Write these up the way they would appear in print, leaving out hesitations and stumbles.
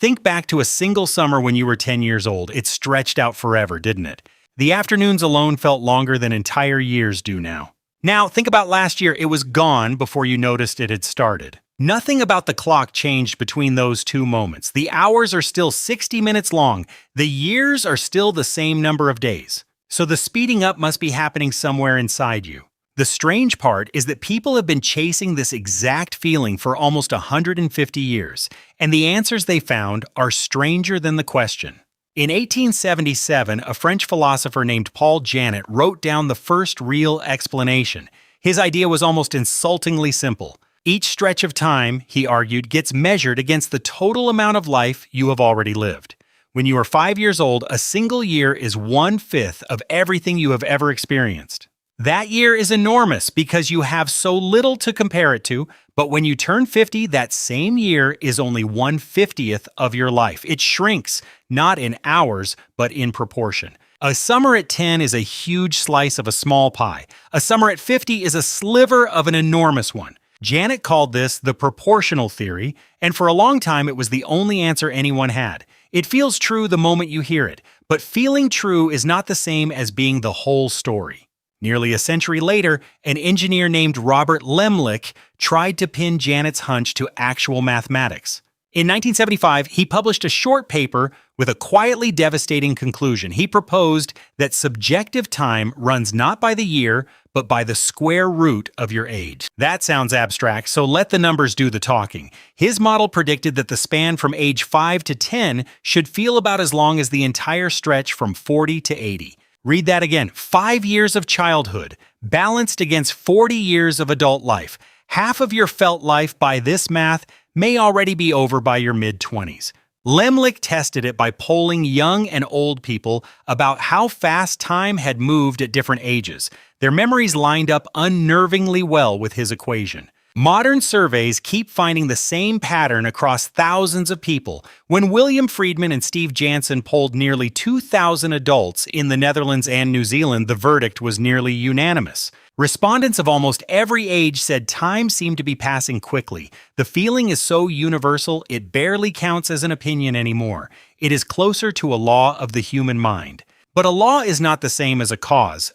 Think back to a single summer when you were 10 years old. It stretched out forever, didn't it? The afternoons alone felt longer than entire years do now. Now, think about last year. It was gone before you noticed it had started. Nothing about the clock changed between those two moments. The hours are still 60 minutes long. The years are still the same number of days. So the speeding up must be happening somewhere inside you. The strange part is that people have been chasing this exact feeling for almost 150 years, and the answers they found are stranger than the question. In 1877, a French philosopher named Paul Janet wrote down the first real explanation. His idea was almost insultingly simple. Each stretch of time, he argued, gets measured against the total amount of life you have already lived. When you are 5 years old, a single year is 1/5 of everything you have ever experienced. That year is enormous because you have so little to compare it to, but when you turn 50, that same year is only 1/50th of your life. It shrinks, not in hours, but in proportion. A summer at 10 is a huge slice of a small pie. A summer at 50 is a sliver of an enormous one. Janet called this the proportional theory, and for a long time it was the only answer anyone had. It feels true the moment you hear it, but feeling true is not the same as being the whole story. Nearly a century later, an engineer named Robert Lemlich tried to pin Janet's hunch to actual mathematics. In 1975, he published a short paper with a quietly devastating conclusion. He proposed that subjective time runs not by the year, but by the square root of your age. That sounds abstract, so let the numbers do the talking. His model predicted that the span from age 5 to 10 should feel about as long as the entire stretch from 40 to 80. Read that again. 5 years of childhood, balanced against 40 years of adult life. Half of your felt life by this math may already be over by your mid-20s. Lemlich tested it by polling young and old people about how fast time had moved at different ages. Their memories lined up unnervingly well with his equation. Modern surveys keep finding the same pattern across thousands of people. When William Friedman and Steve Jansen polled nearly 2,000 adults in the Netherlands and New Zealand, the verdict was nearly unanimous. Respondents of almost every age said time seemed to be passing quickly. The feeling is so universal, it barely counts as an opinion anymore. It is closer to a law of the human mind. But a law is not the same as a cause.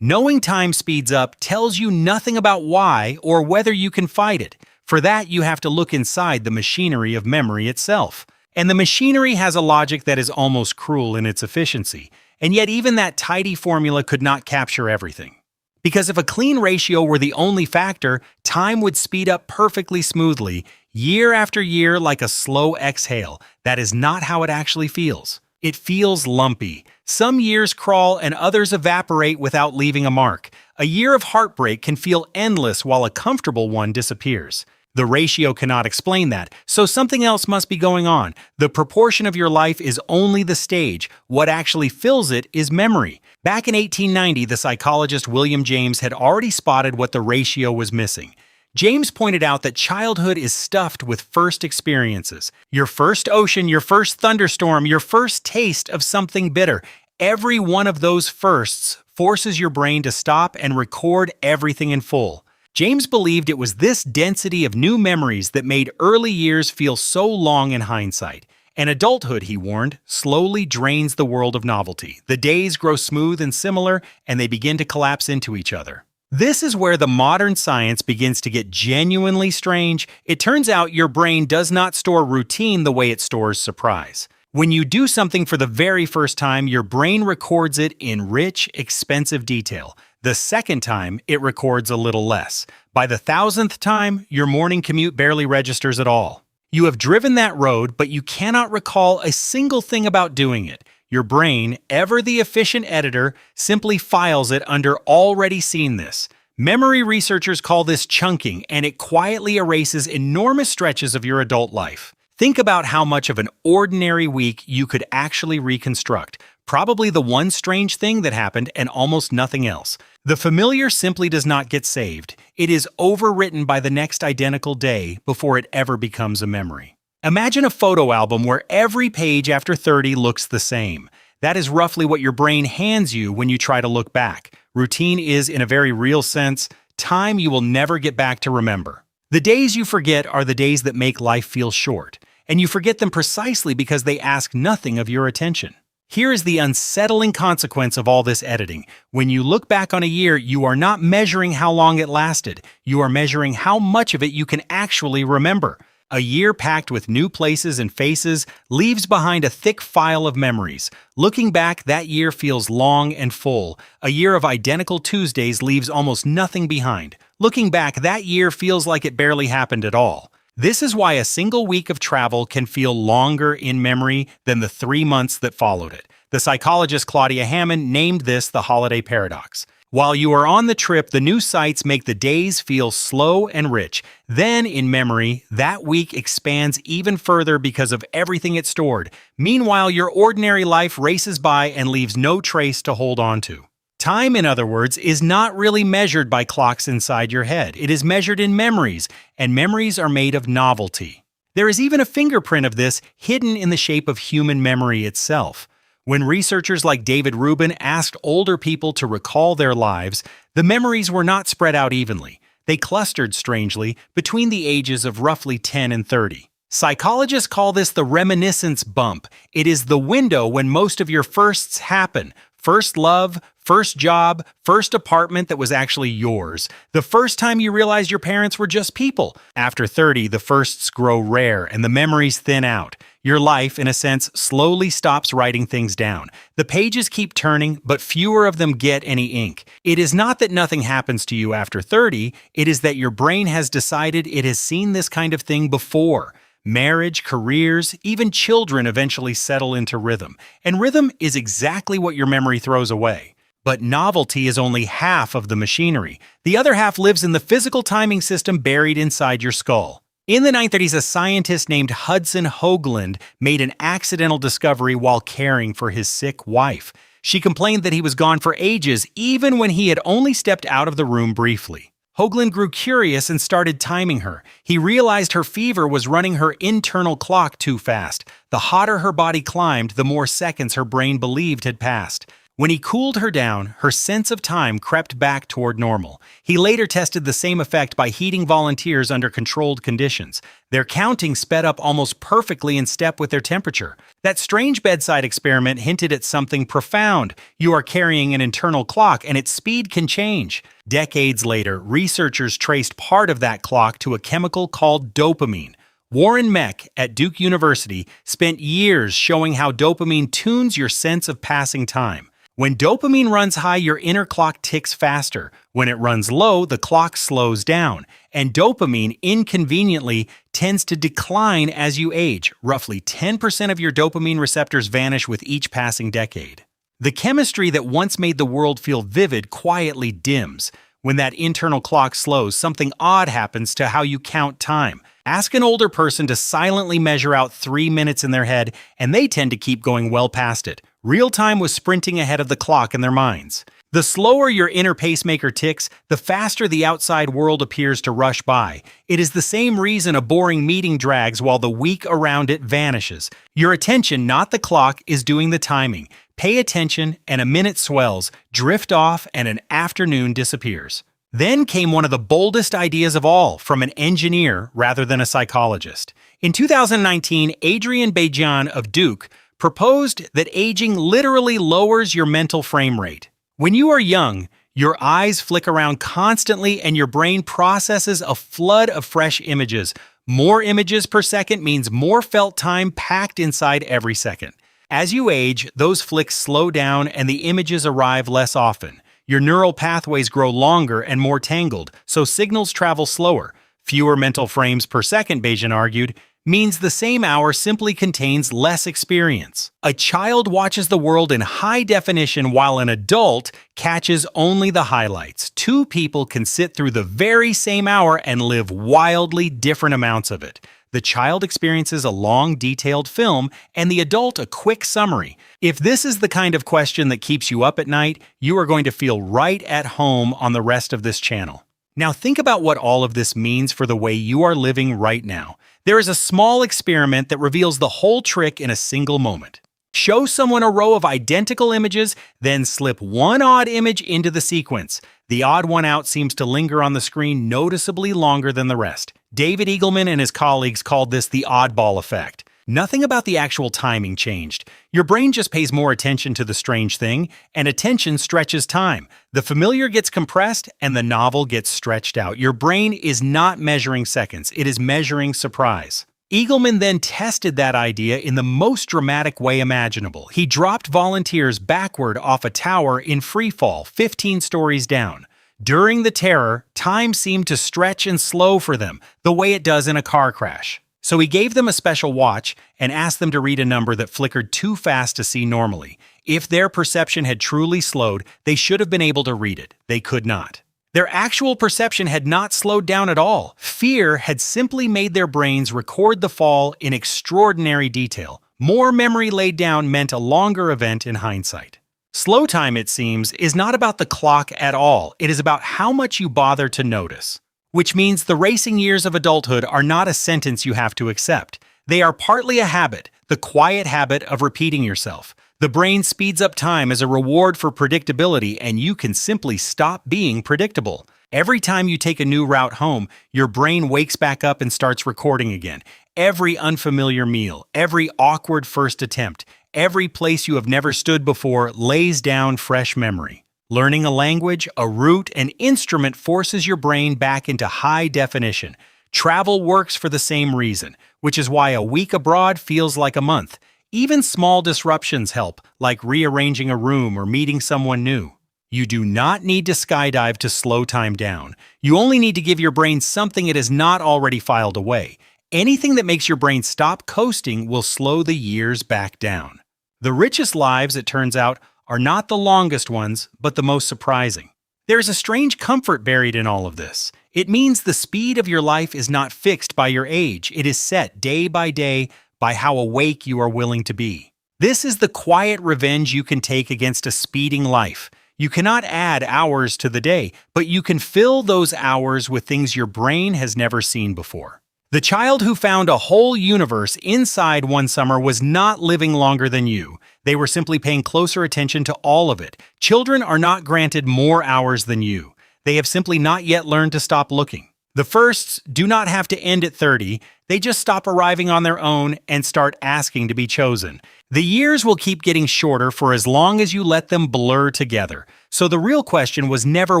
Knowing time speeds up tells you nothing about why or whether you can fight it. For that, you have to look inside the machinery of memory itself. And the machinery has a logic that is almost cruel in its efficiency. And yet even that tidy formula could not capture everything. Because if a clean ratio were the only factor, time would speed up perfectly smoothly, year after year like a slow exhale. That is not how it actually feels. It feels lumpy. Some years crawl and others evaporate without leaving a mark. A year of heartbreak can feel endless while a comfortable one disappears. The ratio cannot explain that, so something else must be going on. The proportion of your life is only the stage. What actually fills it is memory. Back in 1890, the psychologist William James had already spotted what the ratio was missing. James pointed out that childhood is stuffed with first experiences. Your first ocean, your first thunderstorm, your first taste of something bitter. Every one of those firsts forces your brain to stop and record everything in full. James believed it was this density of new memories that made early years feel so long in hindsight. And adulthood, he warned, slowly drains the world of novelty. The days grow smooth and similar, and they begin to collapse into each other. This is where the modern science begins to get genuinely strange. It turns out your brain does not store routine the way it stores surprise. When you do something for the very first time, your brain records it in rich, expensive detail. The second time, it records a little less. By the 1,000th time, your morning commute barely registers at all. You have driven that road, but you cannot recall a single thing about doing it. Your brain, ever the efficient editor, simply files it under already seen this. Memory researchers call this chunking, and it quietly erases enormous stretches of your adult life. Think about how much of an ordinary week you could actually reconstruct. Probably the one strange thing that happened and almost nothing else. The familiar simply does not get saved. It is overwritten by the next identical day before it ever becomes a memory. Imagine a photo album where every page after 30 looks the same. That is roughly what your brain hands you when you try to look back. Routine is, in a very real sense, time you will never get back to remember. The days you forget are the days that make life feel short. and you forget them precisely because they ask nothing of your attention. Here is the unsettling consequence of all this editing. When you look back on a year, you are not measuring how long it lasted. You are measuring how much of it you can actually remember. A year packed with new places and faces leaves behind a thick file of memories. Looking back, that year feels long and full. A year of identical Tuesdays leaves almost nothing behind. Looking back, that year feels like it barely happened at all. This is why a single week of travel can feel longer in memory than the 3 months that followed it. The psychologist Claudia Hammond named this the holiday paradox. While you are on the trip, the new sights make the days feel slow and rich. Then, in memory, that week expands even further because of everything it stored. Meanwhile, your ordinary life races by and leaves no trace to hold on to. Time, in other words, is not really measured by clocks inside your head. It is measured in memories, and memories are made of novelty. There is even a fingerprint of this hidden in the shape of human memory itself. When researchers like David Rubin asked older people to recall their lives, the memories were not spread out evenly. They clustered, strangely, between the ages of roughly 10 and 30. Psychologists call this the reminiscence bump. It is the window when most of your firsts happen. First love, first job, first apartment that was actually yours. The first time you realized your parents were just people. After 30, the firsts grow rare and the memories thin out. Your life, in a sense, slowly stops writing things down. The pages keep turning, but fewer of them get any ink. It is not that nothing happens to you after 30, it is that your brain has decided it has seen this kind of thing before. Marriage, careers, even children eventually settle into rhythm. And rhythm is exactly what your memory throws away. But novelty is only half of the machinery. The other half lives in the physical timing system buried inside your skull. In the 1930s, a scientist named Hudson Hoagland made an accidental discovery while caring for his sick wife. She complained that he was gone for ages, even when he had only stepped out of the room briefly. Hoagland grew curious and started timing her. He realized her fever was running her internal clock too fast. The hotter her body climbed, the more seconds her brain believed had passed. When he cooled her down, her sense of time crept back toward normal. He later tested the same effect by heating volunteers under controlled conditions. Their counting sped up almost perfectly in step with their temperature. That strange bedside experiment hinted at something profound. You are carrying an internal clock, and its speed can change. Decades later, researchers traced part of that clock to a chemical called dopamine. Warren Meck at Duke University spent years showing how dopamine tunes your sense of passing time. When dopamine runs high, your inner clock ticks faster. When it runs low, the clock slows down. And dopamine, inconveniently, tends to decline as you age. Roughly 10% of your dopamine receptors vanish with each passing decade. The chemistry that once made the world feel vivid quietly dims. When that internal clock slows, something odd happens to how you count time. Ask an older person to silently measure out 3 minutes in their head, and they tend to keep going well past it. Real time was sprinting ahead of the clock in their minds. The slower your inner pacemaker ticks, the faster the outside world appears to rush by. It is the same reason a boring meeting drags while the week around it vanishes. Your attention, not the clock, is doing the timing. Pay attention, and a minute swells, drift off, and an afternoon disappears. Then came one of the boldest ideas of all, from an engineer rather than a psychologist. In 2019, Adrian Beijan of Duke proposed that aging literally lowers your mental frame rate. When you are young, your eyes flick around constantly and your brain processes a flood of fresh images. More images per second means more felt time packed inside every second. As you age, those flicks slow down and the images arrive less often. Your neural pathways grow longer and more tangled, so signals travel slower. Fewer mental frames per second, Beijan argued, means the same hour simply contains less experience. A child watches the world in high definition while an adult catches only the highlights. Two people can sit through the very same hour and live wildly different amounts of it. The child experiences a long, detailed film, and the adult a quick summary. If this is the kind of question that keeps you up at night, you are going to feel right at home on the rest of this channel. Now think about what all of this means for the way you are living right now. There is a small experiment that reveals the whole trick in a single moment. Show someone a row of identical images, then slip one odd image into the sequence. The odd one out seems to linger on the screen noticeably longer than the rest. David Eagleman and his colleagues called this the oddball effect. Nothing about the actual timing changed. Your brain just pays more attention to the strange thing, and attention stretches time. The familiar gets compressed, and the novel gets stretched out. Your brain is not measuring seconds, it is measuring surprise. Eagleman then tested that idea in the most dramatic way imaginable. He dropped volunteers backward off a tower in free fall, 15 stories down. During the terror, time seemed to stretch and slow for them, the way it does in a car crash. So he gave them a special watch and asked them to read a number that flickered too fast to see normally. If their perception had truly slowed, they should have been able to read it. They could not. Their actual perception had not slowed down at all. Fear had simply made their brains record the fall in extraordinary detail. More memory laid down meant a longer event in hindsight. Slow time, it seems, is not about the clock at all. It is about how much you bother to notice. Which means the racing years of adulthood are not a sentence you have to accept. They are partly a habit, the quiet habit of repeating yourself. The brain speeds up time as a reward for predictability, and you can simply stop being predictable. Every time you take a new route home, your brain wakes back up and starts recording again. Every unfamiliar meal, every awkward first attempt, every place you have never stood before lays down fresh memory. Learning a language, a route, an instrument forces your brain back into high definition. Travel works for the same reason, which is why a week abroad feels like a month. Even small disruptions help, like rearranging a room or meeting someone new. You do not need to skydive to slow time down. You only need to give your brain something it has not already filed away. Anything that makes your brain stop coasting will slow the years back down. The richest lives, it turns out, are not the longest ones, but the most surprising. There is a strange comfort buried in all of this. It means the speed of your life is not fixed by your age. It is set day by day by how awake you are willing to be. This is the quiet revenge you can take against a speeding life. You cannot add hours to the day, but you can fill those hours with things your brain has never seen before. The child who found a whole universe inside one summer was not living longer than you. They were simply paying closer attention to all of it. Children are not granted more hours than you. They have simply not yet learned to stop looking. The firsts do not have to end at 30. They just stop arriving on their own and start asking to be chosen. The years will keep getting shorter for as long as you let them blur together. So the real question was never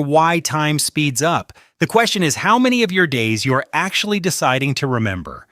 why time speeds up. The question is how many of your days you are actually deciding to remember.